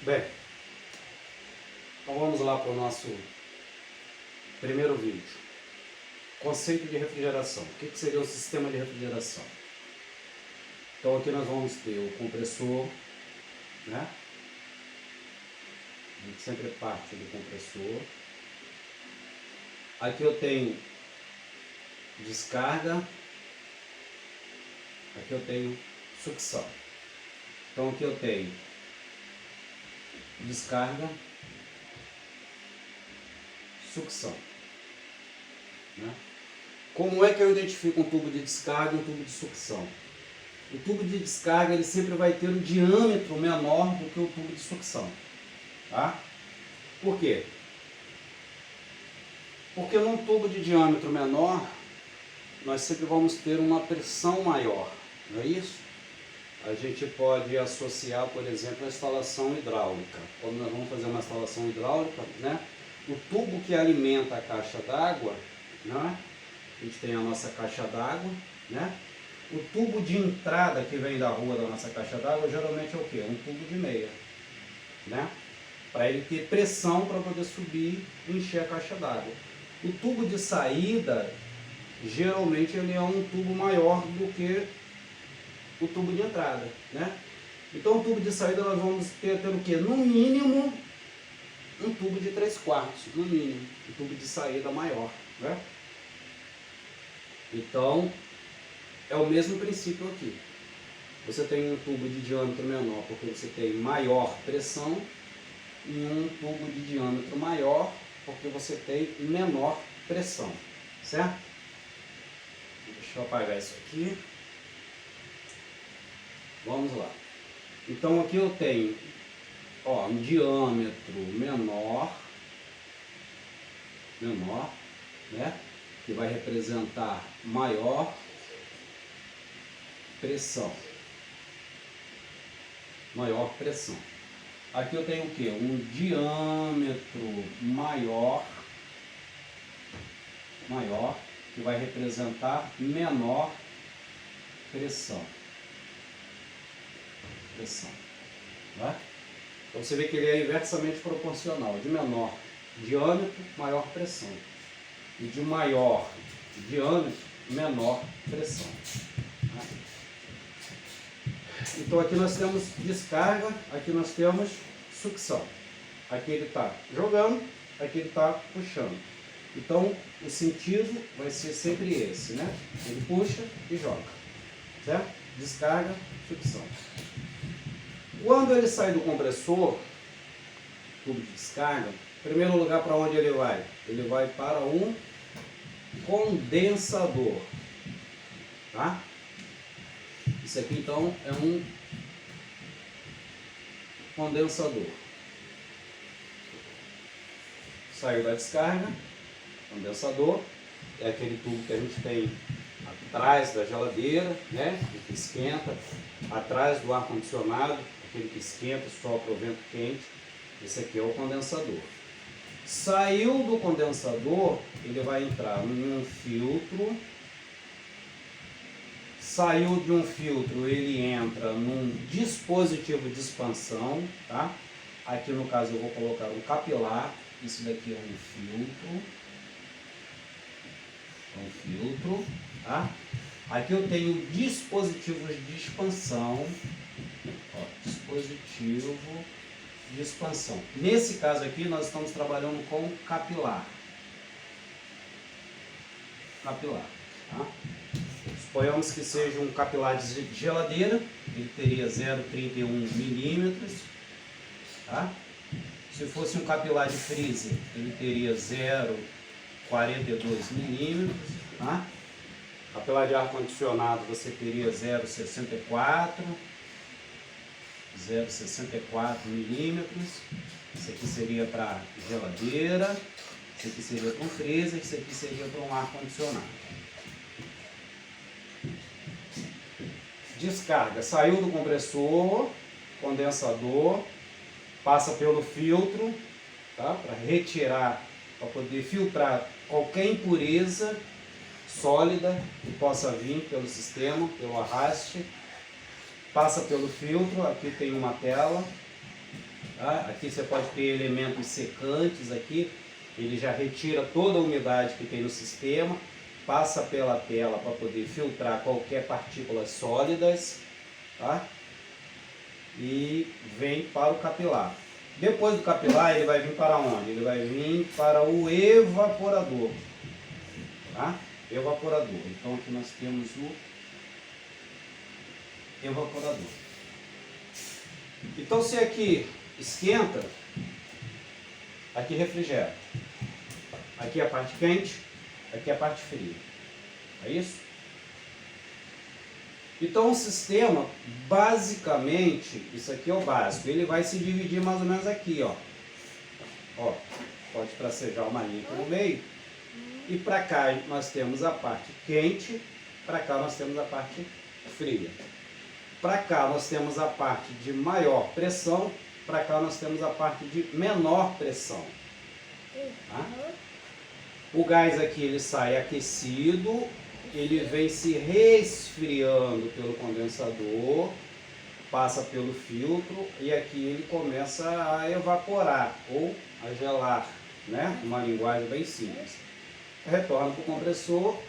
Bem, então vamos lá para o nosso primeiro vídeo. Conceito de refrigeração. O que seria o sistema de refrigeração? Então aqui nós vamos ter o compressor, né? A gente sempre parte do compressor. Aqui eu tenho descarga. Aqui eu tenho sucção. Então aqui eu tenho descarga, sucção, né? Como é que eu identifico um tubo de descarga e um tubo de sucção? O tubo de descarga ele sempre vai ter um diâmetro menor do que o tubo de sucção, tá? Por quê? Porque num tubo de diâmetro menor nós sempre vamos ter uma pressão maior, não é isso? A gente pode associar, por exemplo, a instalação hidráulica. Quando nós vamos fazer uma instalação hidráulica, né? O tubo que alimenta a caixa d'água, né? A gente tem a nossa caixa d'água, né? O tubo de entrada que vem da rua da nossa caixa d'água geralmente é o quê? Um tubo de meia, né? Para ele ter pressão para poder subir e encher a caixa d'água. O tubo de saída, geralmente ele é um tubo maior do que o tubo de entrada, né? Então o tubo de saída nós vamos ter o quê? No mínimo um tubo de 3/4, no mínimo, um tubo de saída maior, né? Então é o mesmo princípio aqui. Você tem um tubo de diâmetro menor porque você tem maior pressão e um tubo de diâmetro maior porque você tem menor pressão, certo? Deixa eu apagar isso aqui. Vamos lá. Então aqui eu tenho, ó, um diâmetro menor, né? Que vai representar maior pressão. Maior pressão. Aqui eu tenho o que? Um diâmetro maior, que vai representar menor pressão. Tá? Então você vê que ele é inversamente proporcional. De menor diâmetro, maior pressão. E de maior diâmetro, menor pressão. Tá? Então aqui nós temos descarga, aqui nós temos sucção. Aqui ele está jogando, aqui ele está puxando. Então o sentido vai ser sempre esse, né? Ele puxa e joga, certo? Descarga, sucção. Quando ele sai do compressor, tubo de descarga, em primeiro lugar, para onde ele vai? Ele vai para um condensador, tá? Isso aqui então é um condensador. Saiu da descarga, condensador, é aquele tubo que a gente tem atrás da geladeira, né? Que esquenta, atrás do ar-condicionado, aquele que esquenta, sopra o vento quente. Esse aqui é o condensador. Saiu do condensador, ele vai entrar em um filtro. Saiu de um filtro, ele entra num dispositivo de expansão, tá? Aqui no caso eu vou colocar um capilar. Isso daqui é um filtro, tá? Aqui eu tenho dispositivos de expansão. Ó, dispositivo de expansão. Nesse caso aqui nós estamos trabalhando com capilar. Tá? Suponhamos que seja um capilar de geladeira, ele teria 0,31 milímetros. Tá? Se fosse um capilar de freezer, ele teria 0,42 milímetros. Tá? Capilar de ar-condicionado você teria 0,64 milímetros. Isso aqui seria para geladeira, isso aqui seria para um freezer, isso aqui seria para um ar-condicionado. Descarga, saiu do compressor, condensador, passa pelo filtro, tá? Para retirar, para poder filtrar qualquer impureza sólida que possa vir pelo sistema, pelo arraste. Passa pelo filtro, aqui tem uma tela, Tá? Aqui você pode ter elementos secantes aqui, ele já retira toda a umidade que tem no sistema, passa pela tela para poder filtrar qualquer partículas sólidas, tá? E vem para o capilar. Depois do capilar ele vai vir para onde? Ele vai vir para o evaporador, tá? Evaporador. Então aqui nós temos o evaporador. Então se aqui esquenta, aqui refrigera. Aqui é a parte quente, aqui é a parte fria. É isso? Então o sistema, basicamente, isso aqui é o básico. Ele vai se dividir mais ou menos aqui, ó. Ó, pode tracejar uma linha aqui no meio. E para cá nós temos a parte quente, para cá nós temos a parte fria. Para cá nós temos a parte de maior pressão, para cá nós temos a parte de menor pressão. Tá? O gás aqui ele sai aquecido, ele vem se resfriando pelo condensador, passa pelo filtro e aqui ele começa a evaporar ou a gelar, né? Uma linguagem bem simples. Retorna para o compressor,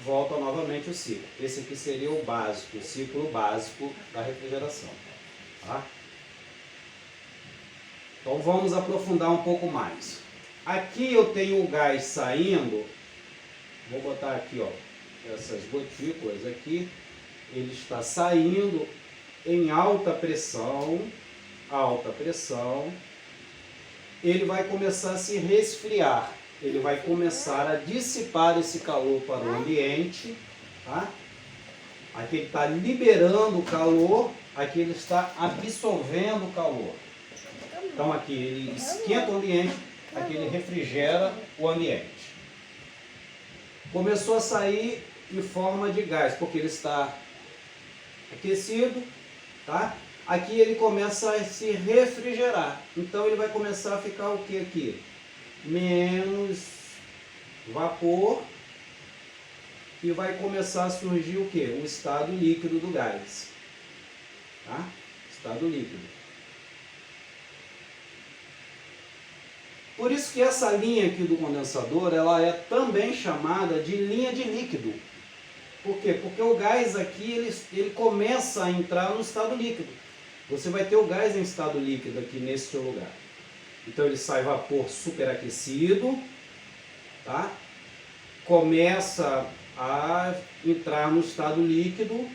volta novamente o ciclo. Esse aqui seria o básico, o ciclo básico da refrigeração. Tá? Então vamos aprofundar um pouco mais. Aqui eu tenho o gás saindo, vou botar aqui, ó, essas gotículas aqui, ele está saindo em alta pressão, ele vai começar a se resfriar, ele vai começar a dissipar esse calor para o ambiente, tá? Aqui ele está liberando o calor, aqui ele está absorvendo o calor. Então aqui ele esquenta o ambiente, aqui ele refrigera o ambiente. Começou a sair em forma de gás, porque ele está aquecido, tá? Aqui ele começa a se refrigerar. Então ele vai começar a ficar o que aqui? Menos vapor e vai começar a surgir o que? O estado líquido do gás. Tá? Estado líquido. Por isso que essa linha aqui do condensador, ela é também chamada de linha de líquido. Por quê? Porque o gás aqui, ele começa a entrar no estado líquido. Você vai ter o gás em estado líquido aqui nesse seu lugar. Então ele sai vapor superaquecido, tá? Começa a entrar no estado líquido,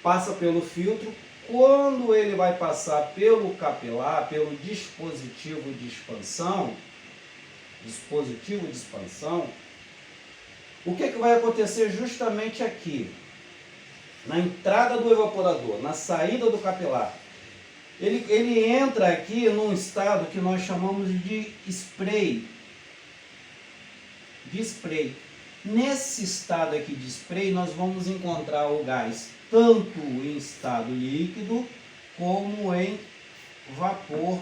passa pelo filtro. Quando ele vai passar pelo capilar, pelo dispositivo de expansão, o que vai acontecer justamente aqui? Na entrada do evaporador, na saída do capilar. Ele entra aqui num estado que nós chamamos de spray. Nesse estado aqui de spray, nós vamos encontrar o gás tanto em estado líquido como em vapor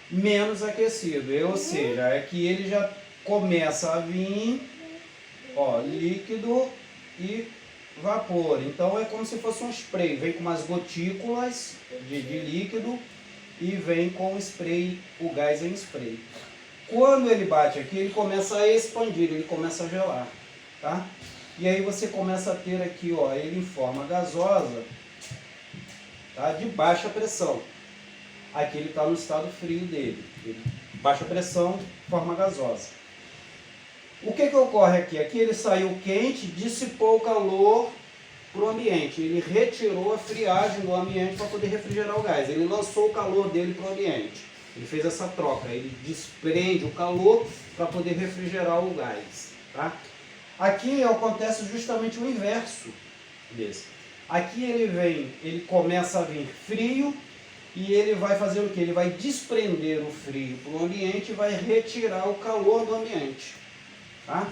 menos aquecido. Ou seja, é que ele já começa a vir, ó, líquido e vapor. Então é como se fosse um spray, vem com umas gotículas de líquido e vem com o spray, o gás em spray. Quando ele bate aqui, ele começa a expandir, ele começa a gelar, tá? E aí você começa a ter aqui, ó, ele em forma gasosa, tá? De baixa pressão. Aqui ele está no estado frio dele, baixa pressão, forma gasosa. O que ocorre aqui? Aqui ele saiu quente, dissipou o calor para o ambiente. Ele retirou a friagem do ambiente para poder refrigerar o gás. Ele lançou o calor dele para o ambiente. Ele fez essa troca. Ele desprende o calor para poder refrigerar o gás. Tá? Aqui acontece justamente o inverso desse. Aqui ele começa a vir frio e ele vai fazer o que? Ele vai desprender o frio para o ambiente e vai retirar o calor do ambiente. Tá?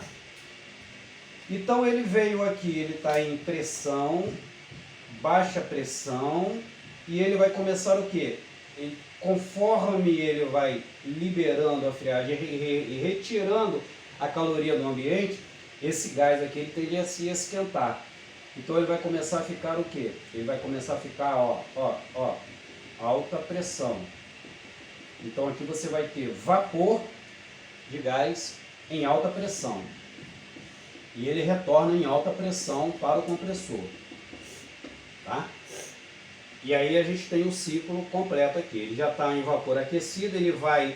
Então ele veio aqui, ele está em pressão, baixa pressão, e ele vai começar o quê? Conforme ele vai liberando a friagem e retirando a caloria do ambiente, esse gás aqui ele tende a se esquentar. Então ele vai começar a ficar o quê? Ele vai começar a ficar, ó, alta pressão. Então aqui você vai ter vapor de gás em alta pressão. E ele retorna em alta pressão para o compressor. Tá? E aí a gente tem o ciclo completo aqui. Ele já está em vapor aquecido, ele vai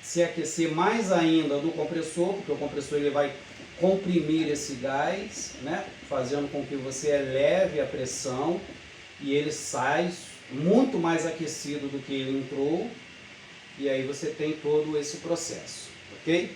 se aquecer mais ainda no compressor, porque o compressor ele vai comprimir esse gás, né? Fazendo com que você eleve a pressão e ele sai muito mais aquecido do que ele entrou. E aí você tem todo esse processo, ok?